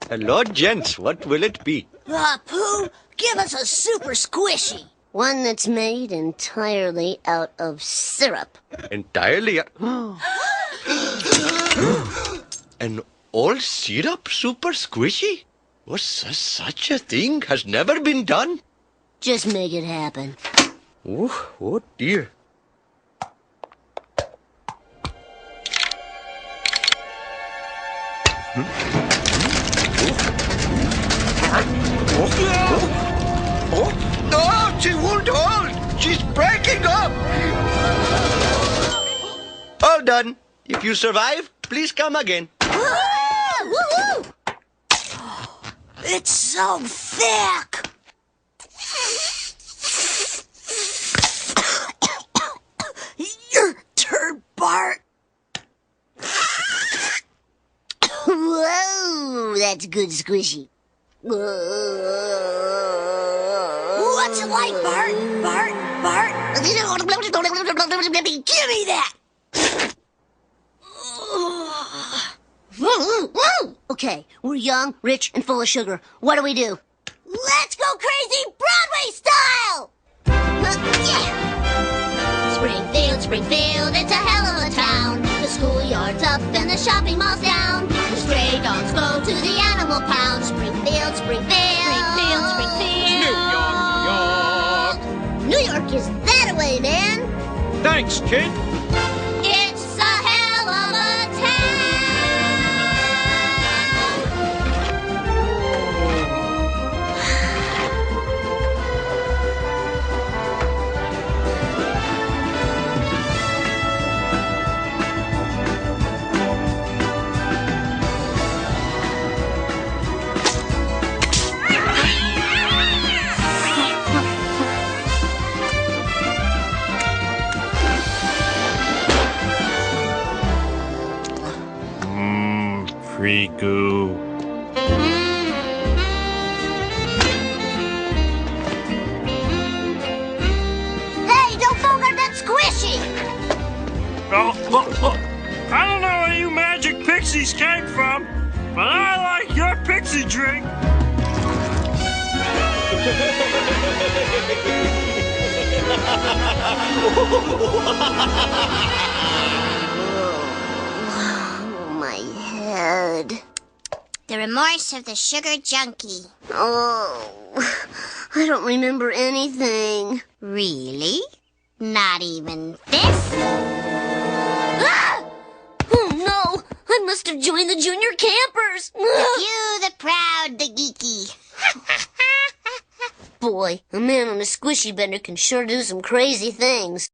Hello, gents. What will it be? Pooh, give us a super squishy. One that's made entirely out of syrup. Entirely. An all-syrup super squishy? Was such a thing has never been done? Just make it happen. Oh dear. No, she won't hold. She's breaking up. All done. If you survive, please come again. Woo-hoo! It's so thick. Your turd, Bart. Whoa, that's good squishy. What's it like, Bart? Bart? Give me that! Okay, we're young, rich, and full of sugar. What do we do? Let's go crazy Broadway-style! Yeah! Springfield, it's a hell of a town. The schoolyard's up and the shopping mall's down. The stray dogs go to the animal pound. Springfield. New York is that way, man. Thanks, kid. It's a hell of a town. Free goo. Hey, don't bogart that squishy! Oh, I don't know where you magic pixies came from, but I like your pixie drink. My head. The remorse of the sugar junkie. Oh, I don't remember anything. Really? Not even this? Ah! Oh no, I must have joined the junior campers. The few, the proud, the geeky. Boy, a man on a squishy bender can sure do some crazy things.